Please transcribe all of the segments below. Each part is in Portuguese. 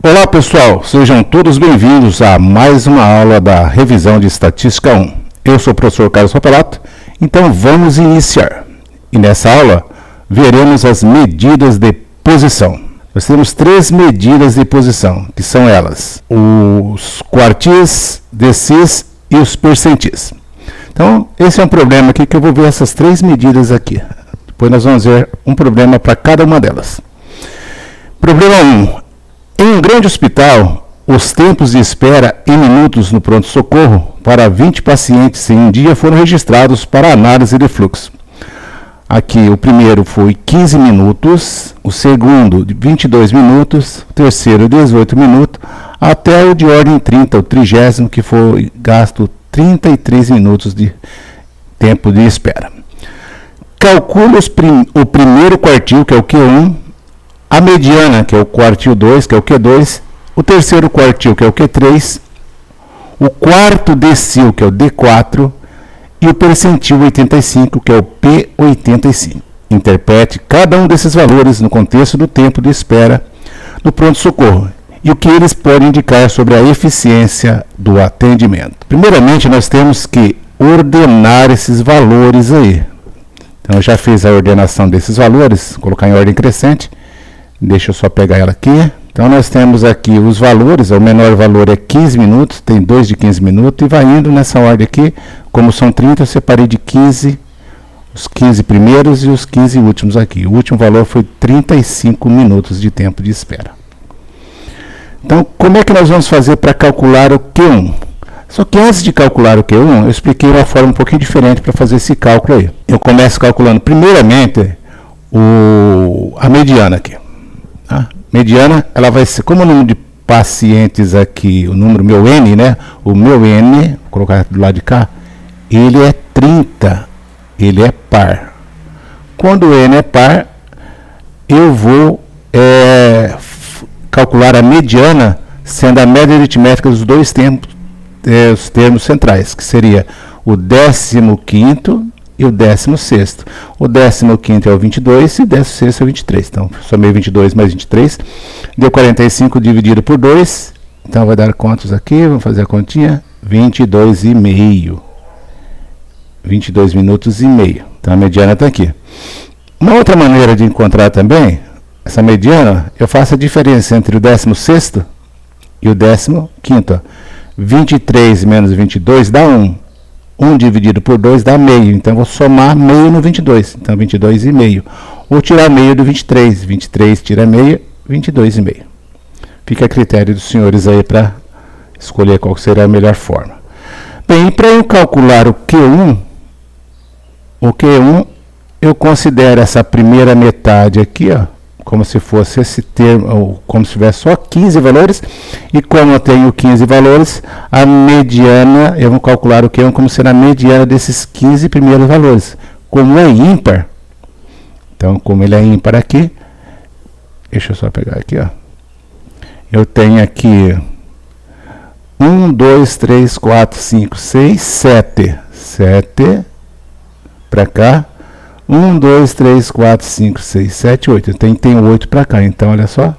Olá pessoal, sejam todos bem-vindos a mais uma aula da Revisão de Estatística 1. Eu sou o professor Carlos Papelato, então vamos iniciar. E nessa aula veremos as medidas de posição. Nós temos três medidas de posição, que são elas: os quartis, decis e os percentis. Então, esse é um problema aqui que eu vou ver essas três medidas aqui. Depois nós vamos ver um problema para cada uma delas. Problema 1. Em um grande hospital, os tempos de espera em minutos no pronto-socorro para 20 pacientes em um dia foram registrados para análise de fluxo. Aqui o primeiro foi 15 minutos, o segundo 22 minutos, o terceiro 18 minutos, até o de ordem 30, o 30º, que foi gasto 33 minutos de tempo de espera. Calcula o primeiro quartil, que é o Q1, a mediana, que é o quartil 2, que é o Q2, o terceiro quartil, que é o Q3, o quarto decil, que é o D4, e o percentil 85, que é o P85. Interprete cada um desses valores no contexto do tempo de espera no pronto-socorro e o que eles podem indicar sobre a eficiência do atendimento. Primeiramente, nós temos que ordenar esses valores aí. Então, eu já fiz a ordenação desses valores, colocar em ordem crescente. Deixa eu só pegar ela aqui. Então, nós temos aqui os valores. O menor valor é 15 minutos, tem dois de 15 minutos, e vai indo nessa ordem aqui. Como são 30, eu separei de 15, os 15 primeiros e os 15 últimos aqui. O último valor foi 35 minutos de tempo de espera. Então, como é que nós vamos fazer para calcular o Q1? Só que antes de calcular o Q1, eu expliquei uma forma um pouquinho diferente para fazer esse cálculo aí. Eu começo calculando primeiramente a mediana aqui. A mediana, ela vai ser, como o número de pacientes aqui, o número meu N, né? O meu N, vou colocar do lado de cá, ele é 30, ele é par. Quando o N é par, eu vou calcular a mediana sendo a média aritmética dos dois os termos centrais, que seria o 15º e o 16º. O 15º é o 22 e o 16º é o 23. Então, somei 22 mais 23, deu 45 dividido por 2. Então, vai dar quantos aqui? Vamos fazer a continha. 22,5. 22 minutos e meio. Então, a mediana está aqui. Uma outra maneira de encontrar também essa mediana, eu faço a diferença entre o 16º e o 15º. 23 menos 22 dá 1. 1 dividido por 2 dá meio. Então, vou somar meio no 22. Então, 22,5. Ou tirar meio do 23. 23 tira meio, 22,5. Fica a critério dos senhores aí para escolher qual será a melhor forma. Bem, para eu calcular o Q1, eu considero essa primeira metade aqui, ó, como se fosse esse termo, ou como se tivesse só 15 valores, e como eu tenho 15 valores, a mediana, eu vou calcular o Q1 como será a mediana desses 15 primeiros valores. Como é ímpar, então, como ele é ímpar aqui, deixa eu só pegar aqui, ó, eu tenho aqui 1, 2, 3, 4, 5, 6, 7, 7 para cá, 1, 2, 3, 4, 5, 6, 7, 8. Tem 8 para cá. Então, olha só.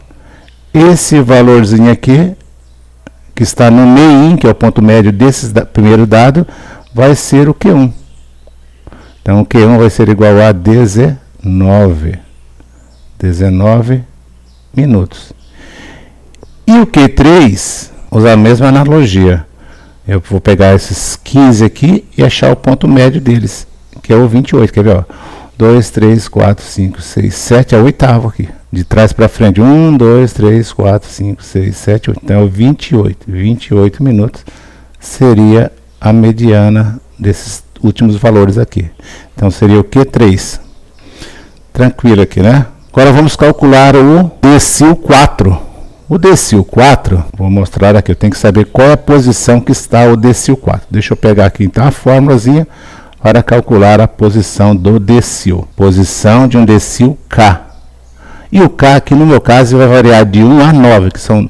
Esse valorzinho aqui, que está no meio, que é o ponto médio desse primeiro dado, vai ser o Q1. Então, o Q1 vai ser igual a 19. 19 minutos. E o Q3, usar a mesma analogia. Eu vou pegar esses 15 aqui e achar o ponto médio deles, que é o 28. Quer ver, ó? 2, 3, 4, 5, 6, 7, é o oitavo aqui. De trás para frente. 1, 2, 3, 4, 5, 6, 7, 8. Então, é o 28. 28 minutos seria a mediana desses últimos valores aqui. Então, seria o Q3. Tranquilo aqui, né? Agora, vamos calcular o decil 4. O decil 4, vou mostrar aqui. Eu tenho que saber qual é a posição que está o decil 4. Deixa eu pegar aqui, então, a fórmulazinha para calcular a posição do decil. Posição de um decil K. E o K aqui no meu caso vai variar de 1 a 9, que são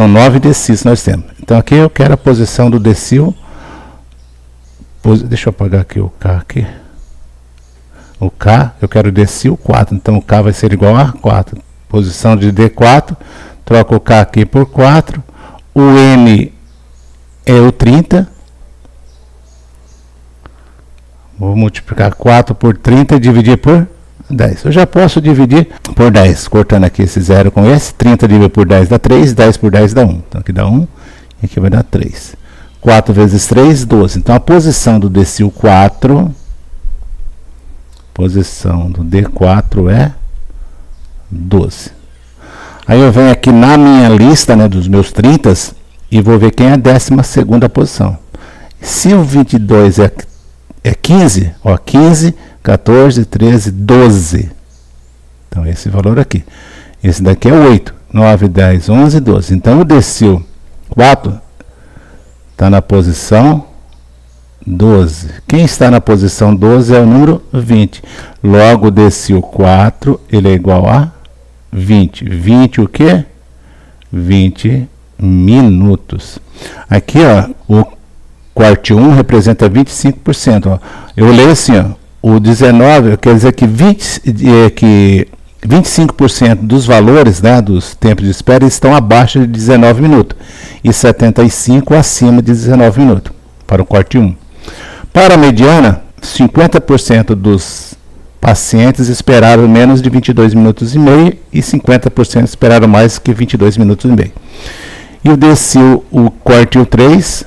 9 decis nós temos. Então aqui eu quero a posição do decil. Deixa eu apagar aqui o K aqui. O K, eu quero decil 4, então o K vai ser igual a 4. Posição de D4, troco o K aqui por 4, o N é o 30, vou multiplicar 4 por 30 e dividir por 10. Eu já posso dividir por 10, cortando aqui esse 0 com esse. 30 dividido por 10 dá 3, 10 por 10 dá 1. Então aqui dá 1 e aqui vai dar 3. 4 vezes 3, 12. Então a posição do decil 4, posição do D4 é 12. Aí eu venho aqui na minha lista, né, dos meus 30 e vou ver quem é a 12ª posição. Se o 22 é 15, ó, 15, 14, 13, 12. Então, esse valor aqui. Esse daqui é 8, 9, 10, 11, 12. Então, o decil 4 está na posição 12. Quem está na posição 12 é o número 20. Logo, o decil 4, ele é igual a 20. 20 o quê? 20 minutos. Aqui, ó, o quartil 1 representa 25%. Ó. Eu leio assim, ó, o 19, quer dizer que 25% dos valores, né, dos tempos de espera estão abaixo de 19 minutos e 75% acima de 19 minutos para o quartil 1. Para a mediana, 50% dos pacientes esperaram menos de 22 minutos e meio e 50% esperaram mais que 22 minutos e meio. E o decil, o quartil 3,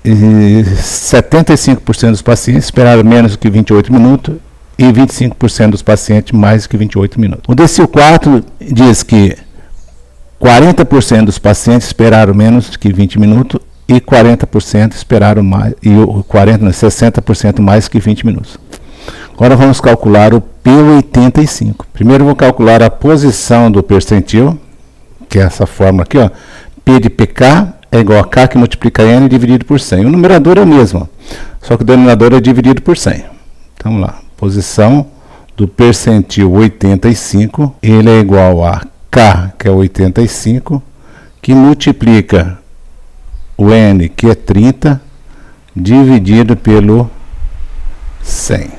75% dos pacientes esperaram menos do que 28 minutos e 25% dos pacientes mais do que 28 minutos. O decil 4 diz que 40% dos pacientes esperaram menos do que 20 minutos e 40% esperaram mais, e 60% mais que 20 minutos. Agora vamos calcular o P85. Primeiro vou calcular a posição do percentil, que é essa fórmula aqui, ó. P de PK é igual a K que multiplica N dividido por 100. O numerador é o mesmo, ó, só que o denominador é dividido por 100. Então vamos lá. Posição do percentil 85, ele é igual a K, que é 85, que multiplica o N, que é 30, dividido pelo 100.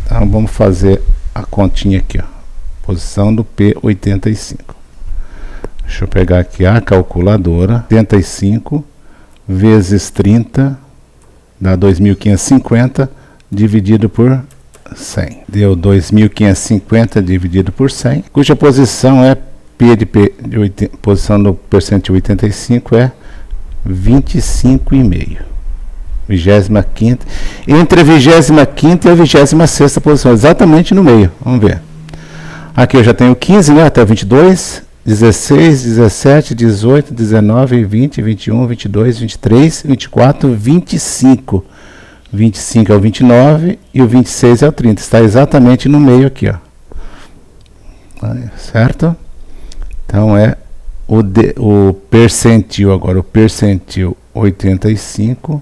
Então vamos fazer a continha aqui, ó. Posição do P85. Deixa eu pegar aqui a calculadora. 85 vezes 30 dá 2.550 dividido por 100. Deu 2.550 dividido por 100, cuja posição é posição do percentil 85 é 25,5. 25ª. Entre a 25ª e a 26ª posição, exatamente no meio. Vamos ver. Aqui eu já tenho 15, né, até 22, 16, 17, 18, 19, 20, 21, 22, 23, 24, 25. 25 é o 29 e o 26 é o 30. Está exatamente no meio aqui, ó. Certo? Então é o percentil, agora o percentil 85,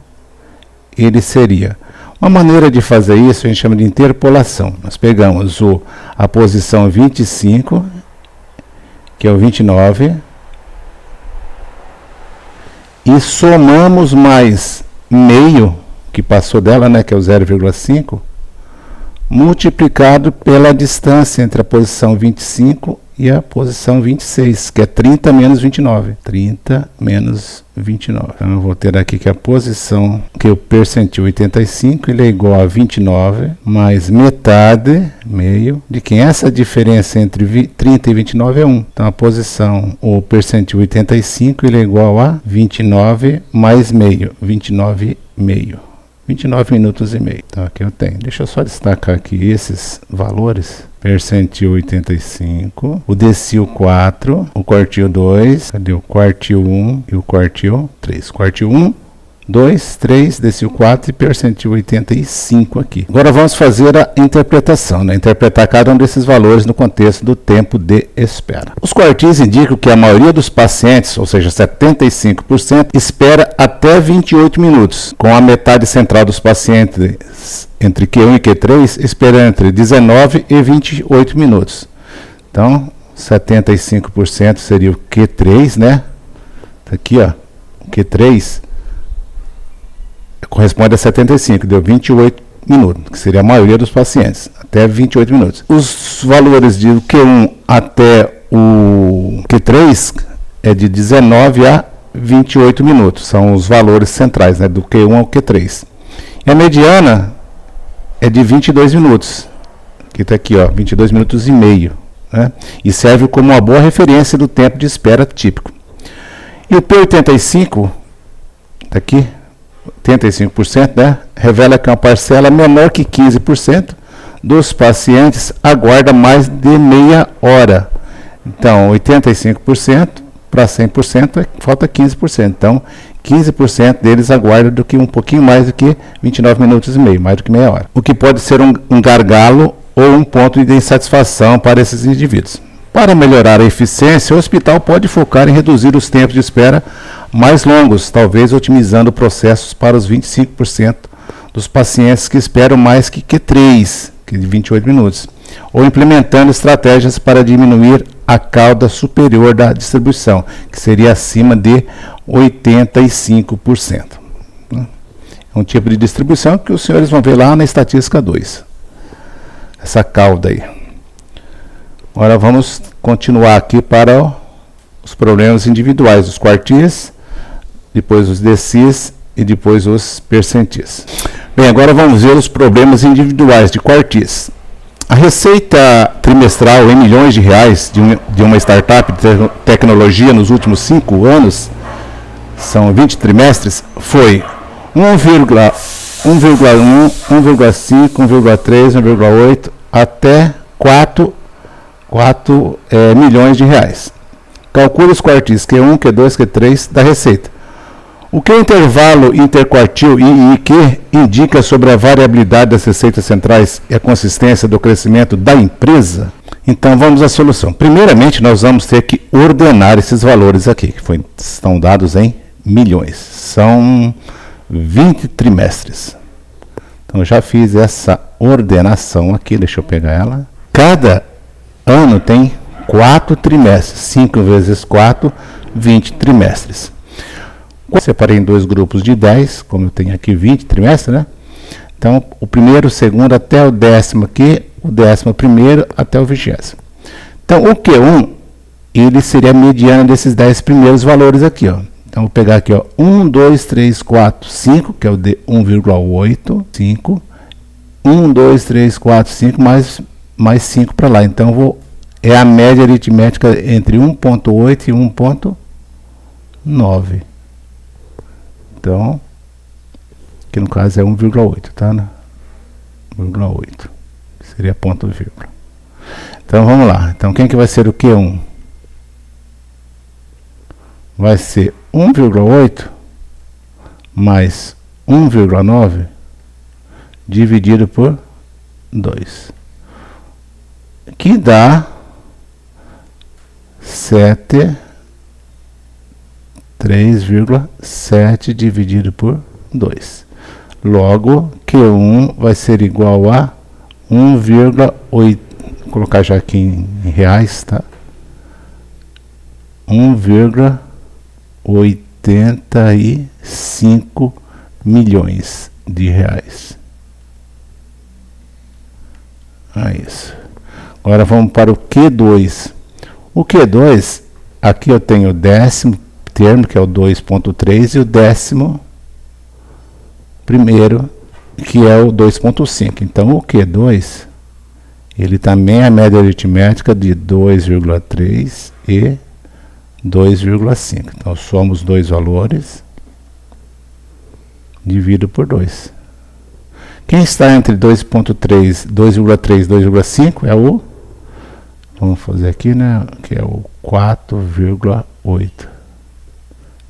ele seria... Uma maneira de fazer isso a gente chama de interpolação. Nós pegamos a posição 25, que é o 29, e somamos mais meio, que passou dela, né, que é o 0,5, multiplicado pela distância entre a posição 25 e a posição 26, que é 30 menos 29. 30 menos 29. Então eu vou ter aqui que a posição, que o percentil 85, ele é igual a 29 mais metade, meio, de quem? Essa diferença entre 30 e 29 é 1. Então a posição, o percentil 85, ele é igual a 29 mais meio, 29 meio. 29 minutos e meio. Então aqui eu tenho. Deixa eu só destacar aqui esses valores. Percentil 85, o decil 4, o quartil 2, cadê o quartil 1 e o quartil 3? Quartil 1, 2, 3, decil 4 e percentil 85 aqui. Agora vamos fazer a interpretação, né? Interpretar cada um desses valores no contexto do tempo de espera. Os quartis indicam que a maioria dos pacientes, ou seja, 75%, espera até 28 minutos, com a metade central dos pacientes entre Q1 e Q3 espera entre 19 e 28 minutos. Então, 75% seria o Q3, né? Aqui, ó, Q3 corresponde a 75, deu 28 minutos, que seria a maioria dos pacientes, até 28 minutos. Os valores de Q1 até o Q3 é de 19 a 28 minutos, são os valores centrais, né, do Q1 ao Q3. E a mediana é de 22 minutos, que está aqui, ó, 22 minutos e meio, né, e serve como uma boa referência do tempo de espera típico. E o P85, está aqui, 85%, né, revela que uma parcela menor que 15% dos pacientes aguarda mais de meia hora. Então, 85% para 100%, falta 15%. Então, 15% deles aguardam do que um pouquinho mais do que 29 minutos e meio, mais do que meia hora. O que pode ser um gargalo ou um ponto de insatisfação para esses indivíduos. Para melhorar a eficiência, o hospital pode focar em reduzir os tempos de espera mais longos, talvez otimizando processos para os 25% dos pacientes que esperam mais que Q3, que é de 28 minutos, ou implementando estratégias para diminuir a cauda superior da distribuição, que seria acima de 85%. É um tipo de distribuição que os senhores vão ver lá na estatística 2. Essa cauda aí. Agora vamos continuar aqui para os problemas individuais, os quartis, depois os decis e depois os percentis. Bem, agora vamos ver os problemas individuais de quartis. A receita trimestral em milhões de reais de uma startup de tecnologia nos últimos 5 anos, são 20 trimestres, foi 1,1, 1,5, 1,3, 1,8 até 4 milhões de reais. Calcule os quartis Q1, Q2, Q3 da receita. O que o intervalo interquartil IIQ indica sobre a variabilidade das receitas centrais e a consistência do crescimento da empresa? Então vamos à solução. Primeiramente, nós vamos ter que ordenar esses valores aqui, que estão dados em milhões. São 20 trimestres. Então eu já fiz essa ordenação aqui, deixa eu pegar ela. Cada ano tem 4 trimestres, 5 vezes 4, 20 trimestres. Separei em 2 grupos de 10, como eu tenho aqui 20 trimestres, né? Então, o primeiro, o segundo, até o 10º aqui, o 11º até o 20º. Então, o Q1, ele seria a mediana desses 10 primeiros valores aqui, ó. Então, vou pegar aqui, ó, 1, 2, 3, 4, 5, que é o de 1,8, 5. 1, 2, 3, 4, 5, mais 5 para lá. Então, é a média aritmética entre 1,8 e 1,9. Então, que no caso é 1,8, tá? 1,8. Seria ponto vírgula. Então, vamos lá. Então, quem que vai ser o Q1? Vai ser 1,8 mais 1,9 dividido por 2. Que dá 3,7 dividido por 2. Logo, Q1 vai ser igual a 1,8. Vou colocar já aqui em reais, tá? 1,85 milhões de reais. Isso. Agora vamos para o Q2. O Q2, aqui eu tenho o 10º termo, que é o 2,3, e o 11º, que é o 2,5. Então, o Q2, ele também é a média aritmética de 2,3 e 2,5. Então, somos os dois valores, divido por 2. Quem está entre 2,3 e 2,5 é o, vamos fazer aqui, né, que é o 4,8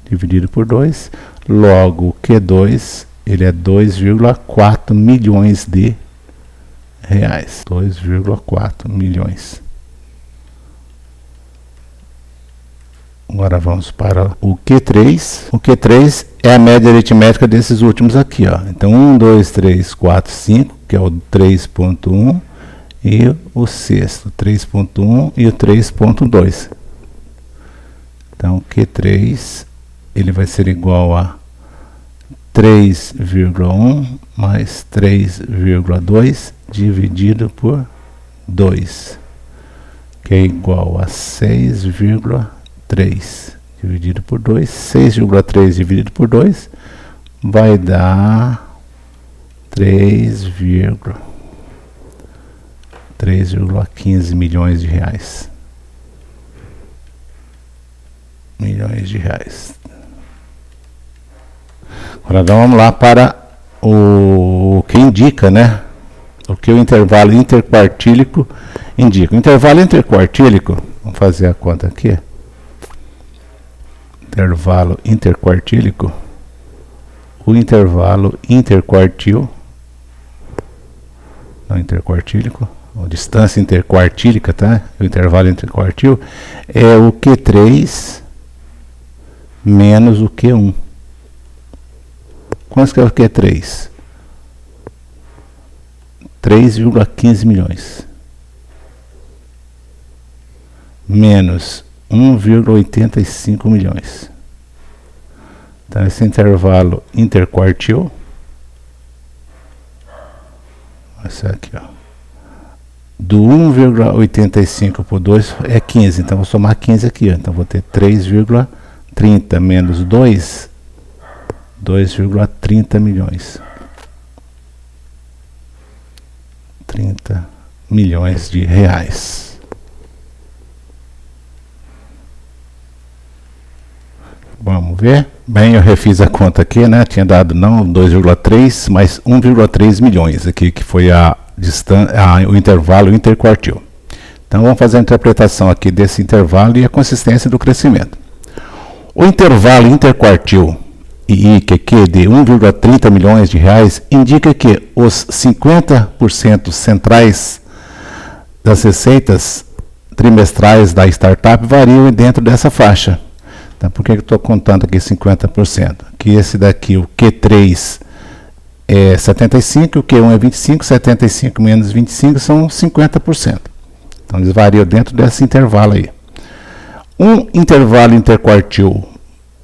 dividido por 2. Logo, o Q2, ele é 2,4 milhões de reais. 2,4 milhões. Agora vamos para o Q3. O Q3 é a média aritmética desses últimos aqui, ó. Então, 1, 2, 3, 4, 5, que é o 3,1, e o sexto, 3,1 e o 3,2. Então, Q3, ele vai ser igual a 3,1 mais 3,2 dividido por 2, que é igual a 6,3 dividido por 2. 6,3 dividido por 2 vai dar 3,15 milhões de reais. Agora vamos lá para o que indica, né? O que o intervalo interquartílico indica. O intervalo interquartílico, vamos fazer a conta aqui. Intervalo interquartílico. O intervalo interquartil, não interquartílico, a distância interquartílica, tá? O intervalo interquartil é o Q3 menos o Q1. Quanto que é o Q3? 3,15 milhões. Menos 1,85 milhões. Então, esse intervalo interquartil, esse aqui, ó, do 1,85 por 2 é 15, então vou somar 15 aqui, ó. Então vou ter 3,30 menos 2, 2,30 milhões. 30 milhões de reais. Vamos ver. Bem, eu refiz a conta aqui, né? Tinha dado não 2,3, mas 1,3 milhões aqui, que foi o intervalo interquartil. Então vamos fazer a interpretação aqui desse intervalo e a consistência do crescimento. O intervalo interquartil IIQQ de 1,30 milhões de reais indica que os 50% centrais das receitas trimestrais da startup variam dentro dessa faixa. Então, por que eu estou contando aqui 50%? Que esse daqui, o Q3 é 75, o Q1 é 25, 75 menos 25 são 50%. Então, eles variam dentro desse intervalo aí. Um intervalo interquartil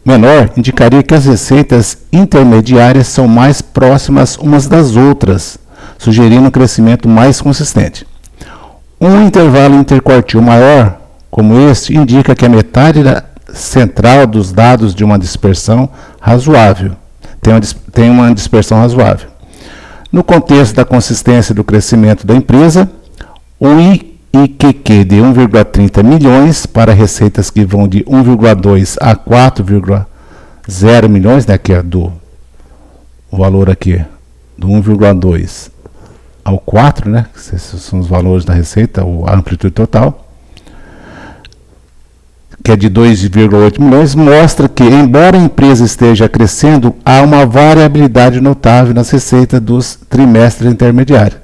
menor indicaria que as receitas intermediárias são mais próximas umas das outras, sugerindo um crescimento mais consistente. Um intervalo interquartil maior, como este, indica que a metade central dos dados de uma dispersão razoável. Tem uma dispersão razoável. No contexto da consistência do crescimento da empresa, o IIQQ de 1,30 milhões para receitas que vão de 1,2 a 4,0 milhões, né, que é o valor aqui do 1,2 ao 4, né, que esses são os valores da receita, a amplitude total, que é de 2,8 milhões, mostra que, embora a empresa esteja crescendo, há uma variabilidade notável nas receitas dos trimestres intermediários.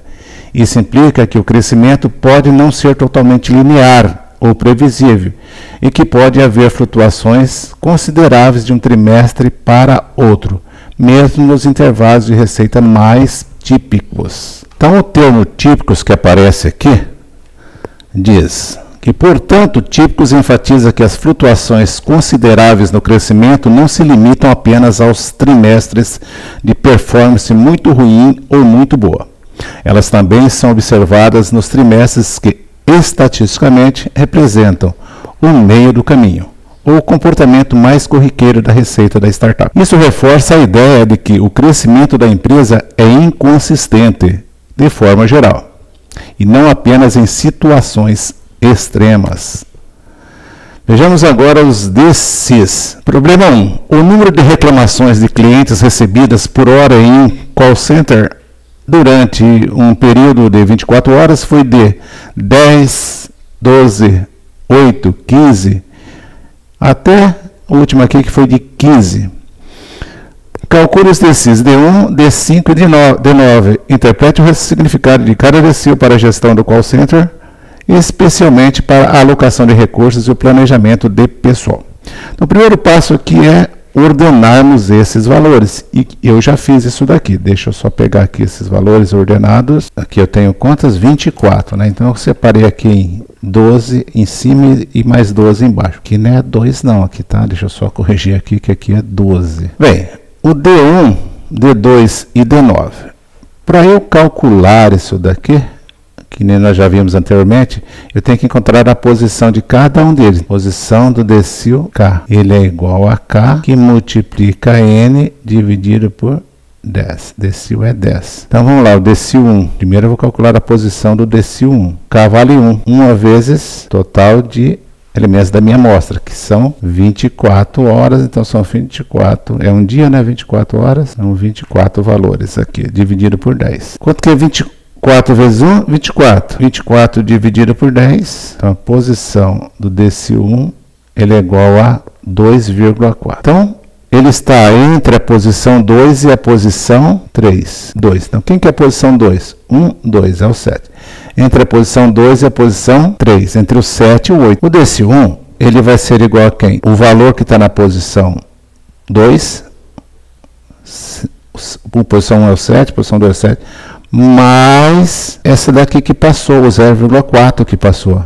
Isso implica que o crescimento pode não ser totalmente linear ou previsível e que pode haver flutuações consideráveis de um trimestre para outro, mesmo nos intervalos de receita mais típicos. Então, o termo típicos que aparece aqui diz que, portanto, típicos enfatiza que as flutuações consideráveis no crescimento não se limitam apenas aos trimestres de performance muito ruim ou muito boa. Elas também são observadas nos trimestres que, estatisticamente, representam o meio do caminho, ou o comportamento mais corriqueiro da receita da startup. Isso reforça a ideia de que o crescimento da empresa é inconsistente, de forma geral, e não apenas em situações extremas. Vejamos agora os DCs. Problema 1. O número de reclamações de clientes recebidas por hora em call center durante um período de 24 horas foi de 10, 12, 8, 15, até o último aqui que foi de 15. Calcule os DCs D1, D5 e D9. Interprete o significado de cada DC para a gestão do call center, especialmente para a alocação de recursos e o planejamento de pessoal. Então, o primeiro passo aqui é ordenarmos esses valores. E eu já fiz isso daqui. Deixa eu só pegar aqui esses valores ordenados. Aqui eu tenho quantas? 24, né? Então eu separei aqui em 12 em cima e mais 12 embaixo. Aqui não é 2 não, aqui tá? Deixa eu só corrigir aqui, que aqui é 12. Bem, o D1, D2 e D9. Para eu calcular isso daqui, que nem nós já vimos anteriormente, eu tenho que encontrar a posição de cada um deles. Posição do decil K. Ele é igual a K, que multiplica N dividido por 10. Decil é 10. Então vamos lá, o decil 1. Primeiro eu vou calcular a posição do decil 1. K vale 1. 1 vezes total de elementos da minha amostra, que são 24 horas, então são 24, é um dia, né? 24 horas, são 24 valores aqui, dividido por 10. Quanto que é 24 vezes 1? 24. 24 dividido por 10, então a posição do decil 1, ele é igual a 2,4. Então, ele está entre a posição 2 e a posição 3. 2. Então, quem que é a posição 2? 1, 2, é o 7. Entre a posição 2 e a posição 3. Entre o 7 e o 8. O decil 1, ele vai ser igual a quem? O valor que está na posição 2. A posição 1 é o 7, a posição 2 é o 7. Mais essa daqui que passou, o 0,4 que passou.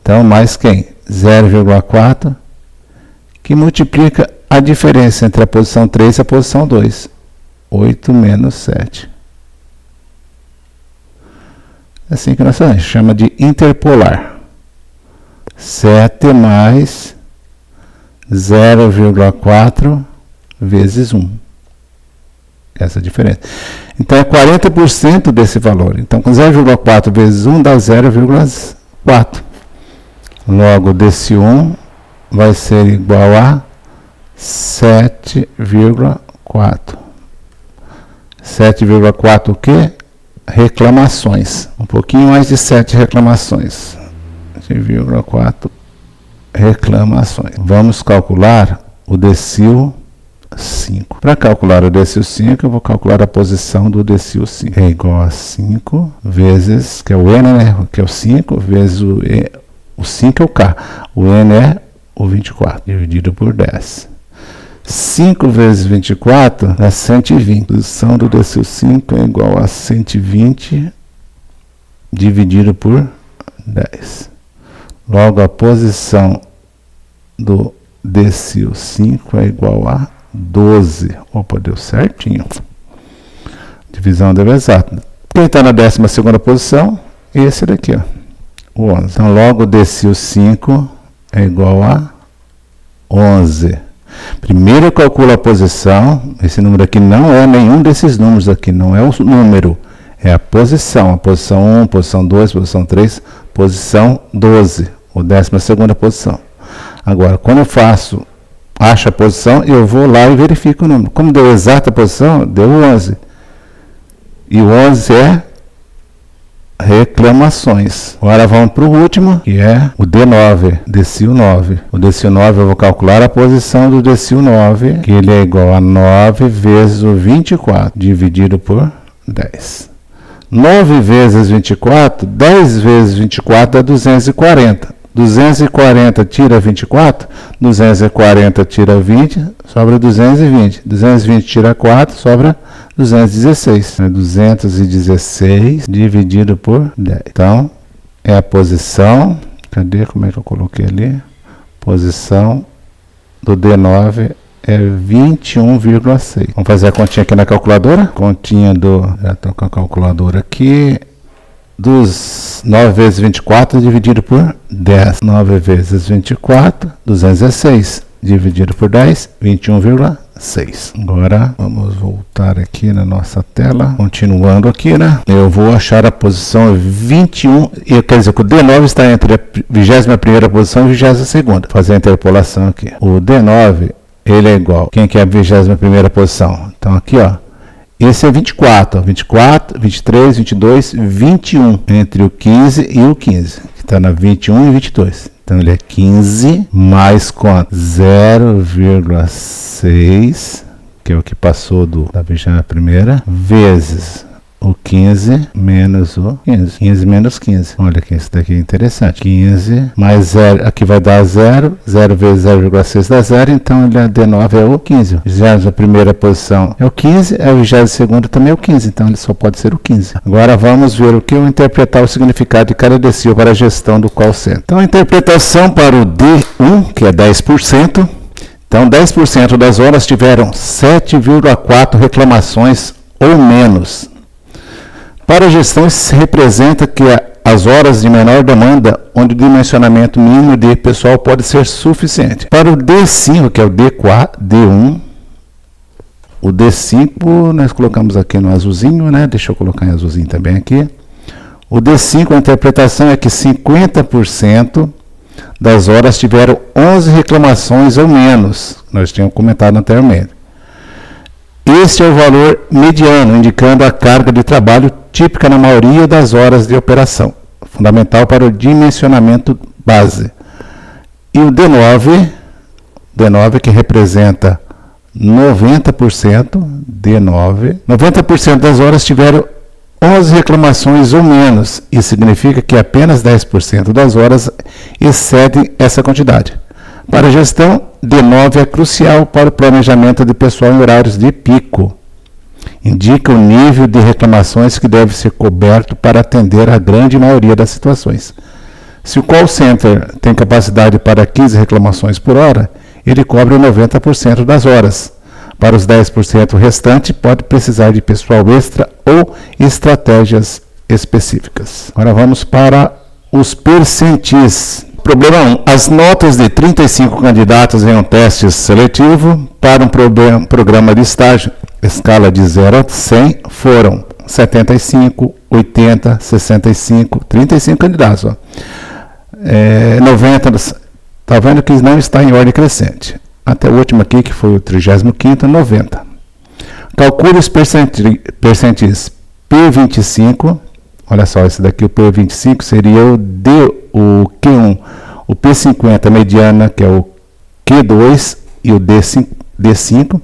Então, mais quem? 0,4, que multiplica a diferença entre a posição 3 e a posição 2. 8 menos 7. Assim que nós chama de interpolar. 7 mais 0,4 vezes 1. Essa é a diferença. Então, é 40% desse valor. Então, com 0,4 vezes 1 dá 0,4. Logo, desse 1 vai ser igual a 7,4. 7,4 o quê? Reclamações. Um pouquinho mais de 7 reclamações. 7,4 reclamações. Vamos calcular o decil 5. Para calcular o decil 5, eu vou calcular a posição do decil 5. É igual a 5 vezes, que é o N, né? Que é o 5, vezes o E. O 5 é o K. O N é o 24, dividido por 10. 5 vezes 24 dá 120. A posição do decil 5 é igual a 120 dividido por 10. Logo, a posição do decil 5 é igual a 12. Opa, deu certinho. Divisão deu exato. Quem está na 12ª posição? Esse daqui, ó, o 11. Então, logo, o decil 5 é igual a 11. Primeiro eu calculo a posição. Esse número aqui não é nenhum desses números aqui, não é o número, é a posição. A posição 1, posição 2, posição 3, posição 12, ou 12ª posição. Agora, quando eu acho a posição, eu vou lá e verifico o número. Como deu exata a posição, deu 11. E o 11 é reclamações. Agora vamos para o último, que é o D9, decil 9. O decil 9 eu vou calcular a posição do decil 9, que ele é igual a 9 vezes o 24, dividido por 10. 9 vezes 24, 10 vezes 24 dá 240. 240 tira 24, 240 tira 20, sobra 220. 220 tira 4, sobra 216. 216 dividido por 10. Então, é a posição. Cadê? Como é que eu coloquei ali? Posição do D9 é 21,6. Vamos fazer a continha aqui na calculadora? Continha já estou com a calculadora aqui. Dos 9 vezes 24 dividido por 10. 9 vezes 24, 216. Dividido por 10, 21,6. Agora, vamos voltar aqui na nossa tela. Continuando aqui, né? Eu vou achar a posição 21. Quer dizer que o D9 está entre a 21ª posição e a 22ª. Fazer a interpolação aqui. O D9, ele é igual. Quem que é a 21ª posição? Então, aqui, ó. Esse é 24, 24, 23, 22, 21, entre o 15 e o 15, que está na 21 e 22. Então, ele é 15 mais quanto? 0,6, que é o que passou da 21ª, vezes o 15 menos o 15. 15 menos 15. Olha que isso daqui é interessante. 15 mais 0, aqui vai dar 0. 0 vezes 0,6 dá 0. Então, ele é D9 é o 15. Já a primeira posição é o 15. A 22ª também é o 15. Então, ele só pode ser o 15. Agora, vamos ver o que eu interpretar o significado de cada decil para a gestão do call center. Então, a interpretação para o D1, que é 10%. Então, 10% das horas tiveram 7,4 reclamações ou menos. Para a gestão, isso representa que as horas de menor demanda, onde o dimensionamento mínimo de pessoal pode ser suficiente. Para o D5, que é o D1, o D5 nós colocamos aqui no azulzinho, né? Deixa eu colocar em azulzinho também aqui. O D5, a interpretação é que 50% das horas tiveram 11 reclamações ou menos. Nós tínhamos comentado anteriormente. Este é o valor mediano, indicando a carga de trabalho típica na maioria das horas de operação, fundamental para o dimensionamento base. E o D9 que representa 90%, D9, 90% das horas tiveram 11 reclamações ou menos. Isso significa que apenas 10% das horas excedem essa quantidade. Para a gestão, D9 é crucial para o planejamento de pessoal em horários de pico. Indica o nível de reclamações que deve ser coberto para atender a grande maioria das situações. Se o call center tem capacidade para 15 reclamações por hora, ele cobre 90% das horas. Para os 10% restantes, pode precisar de pessoal extra ou estratégias específicas. Agora vamos para os percentis. Problema 1. As notas de 35 candidatos em um teste seletivo para um programa de estágio, escala de 0 a 100, foram 75, 80, 65, 35 candidatos. 90, está vendo que não está em ordem crescente. Até o último aqui, que foi o 35º, 90. Calcule os percentis P25. Olha só, esse daqui, o P25, seria o Q1. O P50, mediana, que é o Q2 e o D5.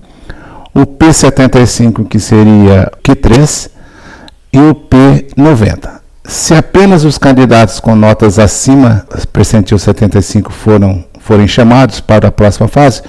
O P75, que seria o Q3 e o P90. Se apenas os candidatos com notas acima percentil 75 forem chamados para a próxima fase,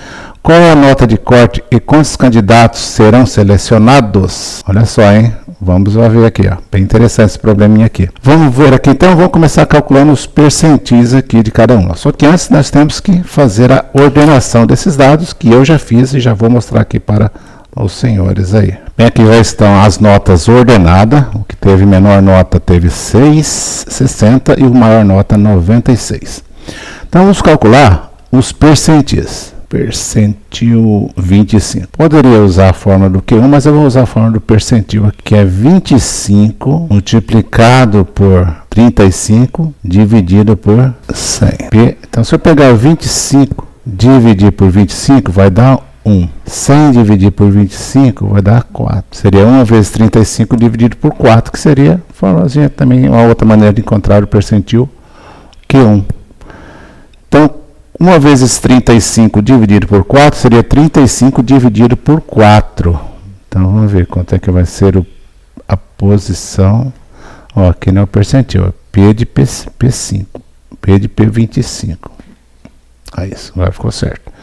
qual é a nota de corte e quantos candidatos serão selecionados? Olha só, hein? Vamos ver aqui, ó. Bem interessante esse probleminha aqui. Vamos ver aqui, então, vamos começar calculando os percentis aqui de cada um. Só que antes nós temos que fazer a ordenação desses dados, que eu já fiz e já vou mostrar aqui para os senhores aí. Bem, aqui já estão as notas ordenadas. O que teve menor nota teve 6,60 e o maior nota 96. Então vamos calcular os percentis. Percentil 25. Poderia usar a fórmula do Q1, mas eu vou usar a fórmula do percentil aqui, que é 25 multiplicado por 35 dividido por 100. Então, se eu pegar o 25 dividir por 25, vai dar 1. 100 dividir por 25 vai dar 4. Seria 1 vezes 35 dividido por 4, que seria também uma outra maneira de encontrar o percentil Q1. Então, 1 vezes 35 dividido por 4 seria 35 dividido por 4. Então, vamos ver quanto é que vai ser a posição. Ó, aqui não é o percentil, é P de P5. P de P25. Aí, isso, agora ficou certo.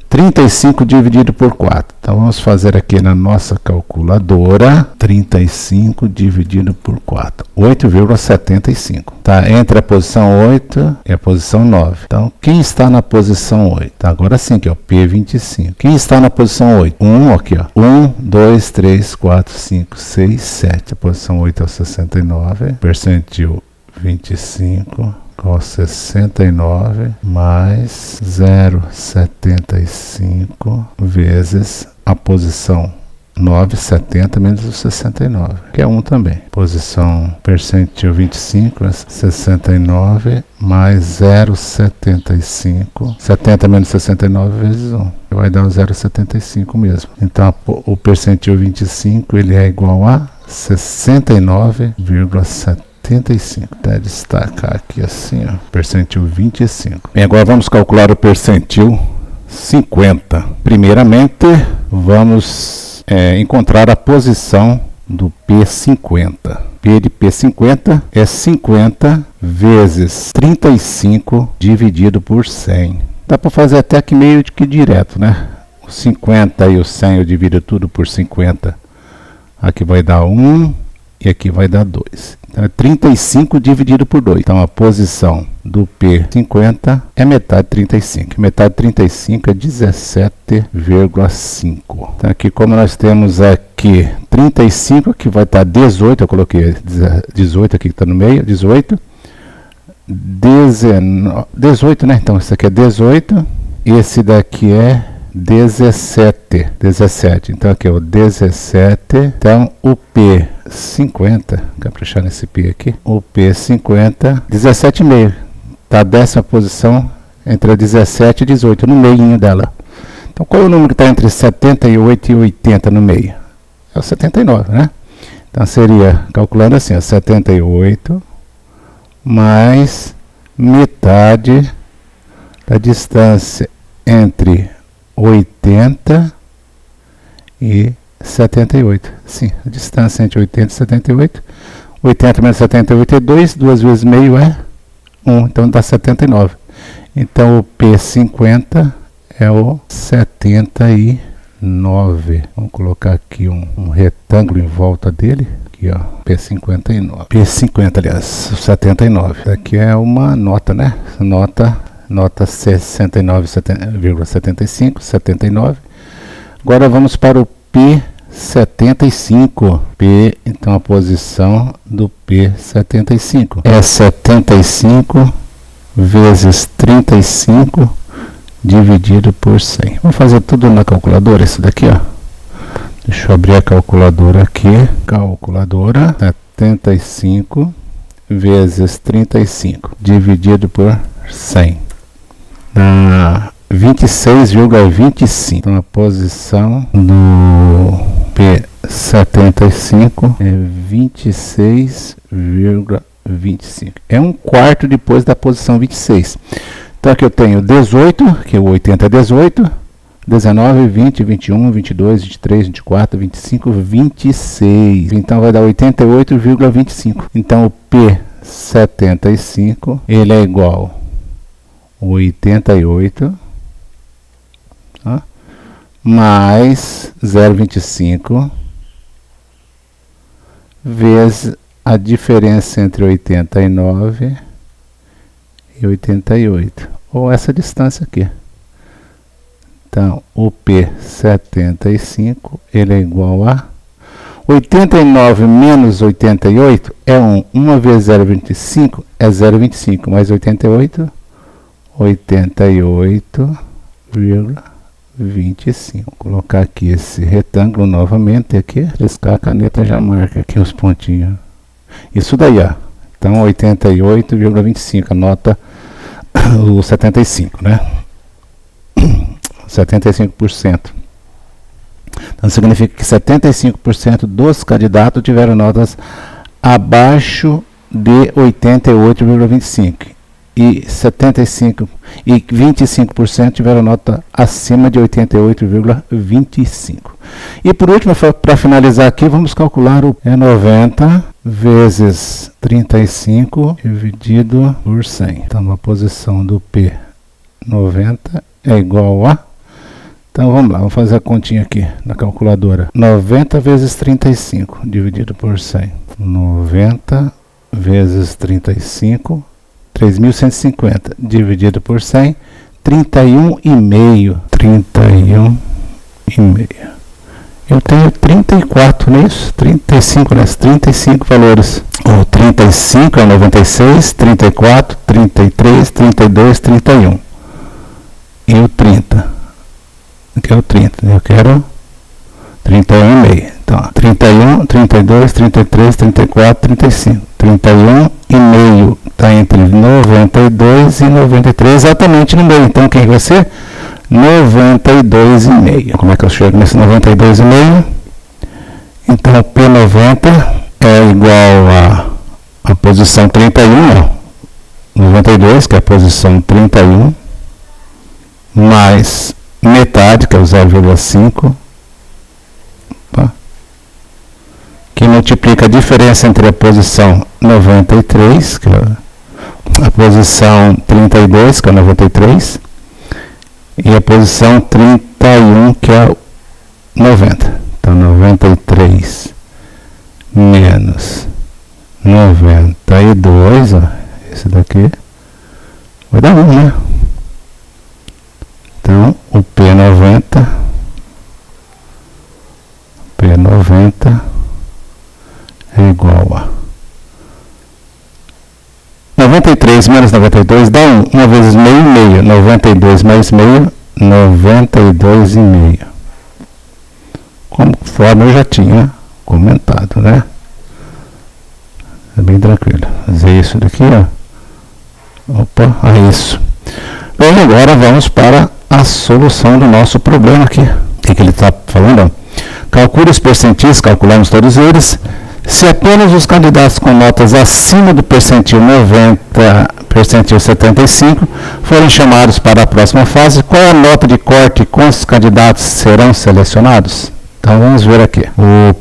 35 dividido por 4. Então, vamos fazer aqui na nossa calculadora. 35 dividido por 4. 8,75. Tá entre a posição 8 e a posição 9. Então, quem está na posição 8? Tá, agora sim, aqui, ó, P25. Quem está na posição 8? 1, aqui, ó. 1, 2, 3, 4, 5, 6, 7. A posição 8 é o 69. Percentil 25. Com 69 mais 0,75 vezes a posição 9, 70 menos o 69, que é 1 também. Posição percentil 25, 69 mais 0,75. 70 menos 69 vezes 1. Vai dar o 0,75 mesmo. Então, o percentil 25 ele é igual a 69,75. Até destacar aqui assim, ó, percentil 25. Bem, agora vamos calcular o percentil 50. Primeiramente, vamos encontrar a posição do P50. P de P50 é 50 vezes 35 dividido por 100. Dá para fazer até aqui meio que direto, né? O 50 e o 100 eu divido tudo por 50. Aqui vai dar 1. e aqui vai dar 2. Então é 35 dividido por 2. Então a posição do P50 é metade de 35. Metade de 35 é 17,5. Então aqui, como nós temos aqui 35, aqui vai estar 18, eu coloquei 18 aqui que está no meio, 18. 18, né? Então isso aqui é 18. Esse daqui é 17. Então aqui é o 17. Então o P50, caprichar nesse P aqui. O P50, 17,5. Está a 10ª posição entre a 17 e 18, no meio dela. Então qual é o número que está entre 78 e 80 no meio? É o 79, né? Então seria, calculando assim, ó, 78 mais metade da distância entre 80 e 78. Sim, a distância entre 80 e 78. 80 menos 78 é 2. 2 vezes meio é 1. Então dá 79. Então o P50 é o 79. Vamos colocar aqui um retângulo em volta dele. Aqui, ó, P59. P50, aliás, 79. Aqui é uma nota, né? Nota 69,75, 79. Agora vamos para o P75. Então a posição do P75 é 75 vezes 35 dividido por 100. Vamos fazer tudo na calculadora, isso daqui, ó. Deixa eu abrir a calculadora aqui. Calculadora, 75 vezes 35 dividido por 100. Dá 26,25. Então a posição do P75 é 26,25. É um quarto depois da posição 26. Então aqui eu tenho 18, que o 80 é 18, 19, 20, 21, 22, 23, 24, 25, 26. Então vai dar 88,25. Então o P75 ele é igual a 88, tá? Mais 0,25 vezes a diferença entre 89 e 88, ou essa distância aqui. Então o P75 ele é igual a 89 menos 88 é 1. 1 vezes 0,25 é 0,25, mais 88, 88,25. Vou colocar aqui esse retângulo novamente aqui. Riscar a caneta já marca aqui os pontinhos. Isso daí, ó. Então 88,25. Anota o 75, né? 75%. Então significa que 75% dos candidatos tiveram notas abaixo de 88,25 e 25% tiveram nota acima de 88,25. E por último, para finalizar aqui, vamos calcular o 90 vezes 35 dividido por 100. Então a posição do P90 é igual a... Então vamos lá, vamos fazer a continha aqui na calculadora. 90 vezes 35 dividido por 100. 90 vezes 35, 3.150 dividido por 100, 31,5. 31,5. Eu tenho 34, não é isso? 35, né? 35 valores. O 35 é 96, 34, 33, 32, 31. E o 30. Aqui é o 30, eu quero 31,5. Então, 31, 32, 33, 34, 35. 31,5 está entre 92 e 93, exatamente no meio. Então, quem vai ser? 92,5. Como é que eu chego nesse 92,5? Então, P90 é igual a posição 31, ó. 92, que é a posição 31, mais metade, que é o 0,5, tá? Que multiplica a diferença entre a posição 93, que é a posição 32, que é 93, e a posição 31, que é 90. Então 93 menos P90 é igual a 93 menos 92 dá 1. 1 vezes meio, meio. 92 mais meio, 92,5. Conforme eu já tinha comentado, né? É bem tranquilo. Fazer isso daqui, ó. Opa, é isso. Bom, agora vamos para a solução do nosso problema aqui. O que ele está falando? Calcule os percentis, calculamos todos eles. Se apenas os candidatos com notas acima do percentil 90, percentil 75, forem chamados para a próxima fase, qual é a nota de corte e quantos candidatos serão selecionados? Então vamos ver aqui. O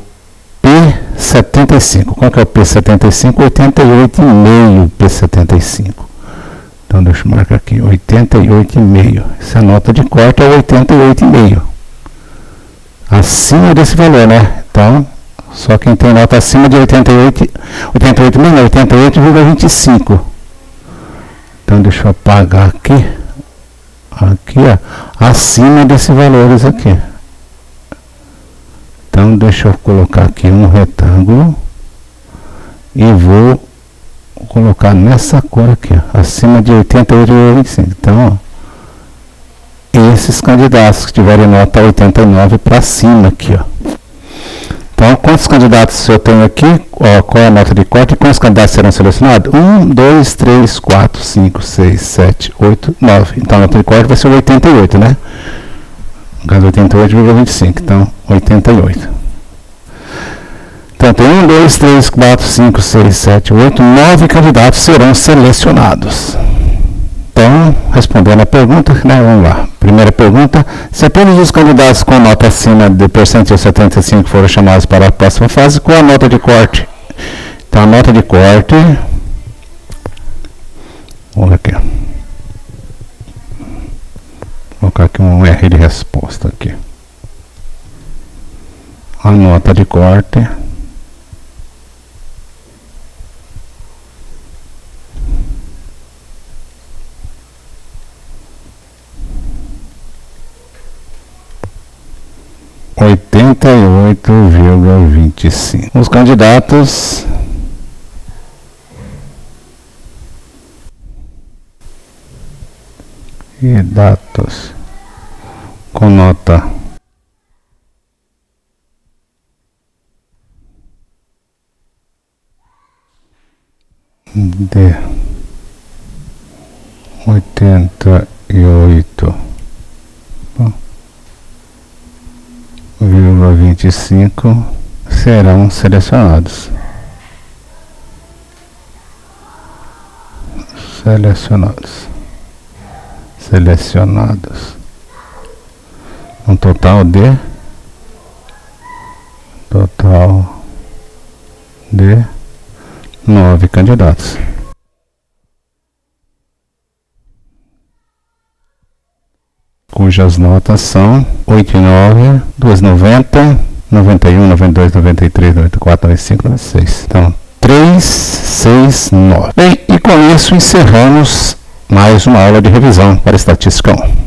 P75. Qual que é o P75? 88,5 P75. Então deixa eu marcar aqui. 88,5. Essa nota de corte é 88,5. Acima desse valor, né? Então, só quem tem nota acima de 88,25. Então deixa eu apagar aqui. Aqui, ó. Acima desses valores aqui. Então deixa eu colocar aqui um retângulo. E vou colocar nessa cor aqui, ó, acima de 88,25. Então, ó, esses candidatos que tiverem nota 89 para cima aqui, ó. Então, quantos candidatos eu tenho aqui? Ó, qual é a nota de corte e quantos candidatos serão selecionados? 1, 2, 3, 4, 5, 6, 7, 8, 9. Então, a nota de corte vai ser 88, né? No caso, 88,25. Então, 88. Então, tem 1, 2, 3, 4, 5, 6, 7, 8, 9 candidatos serão selecionados. Então, respondendo a pergunta, né, vamos lá. Primeira pergunta, se apenas os candidatos com nota acima de percentil 75 foram chamados para a próxima fase, qual a nota de corte? Então, a nota de corte, vamos aqui, vou colocar aqui um R de resposta aqui. A nota de corte é 88,25. Os candidatos e dados com nota de 88,25 serão selecionados. Um total de 9 candidatos. Cujas notas são 89, 290, 91, 92, 93, 94, 95, 96. Então, 3, 6, 9. Bem, e com isso encerramos mais uma aula de revisão para Estatística 1.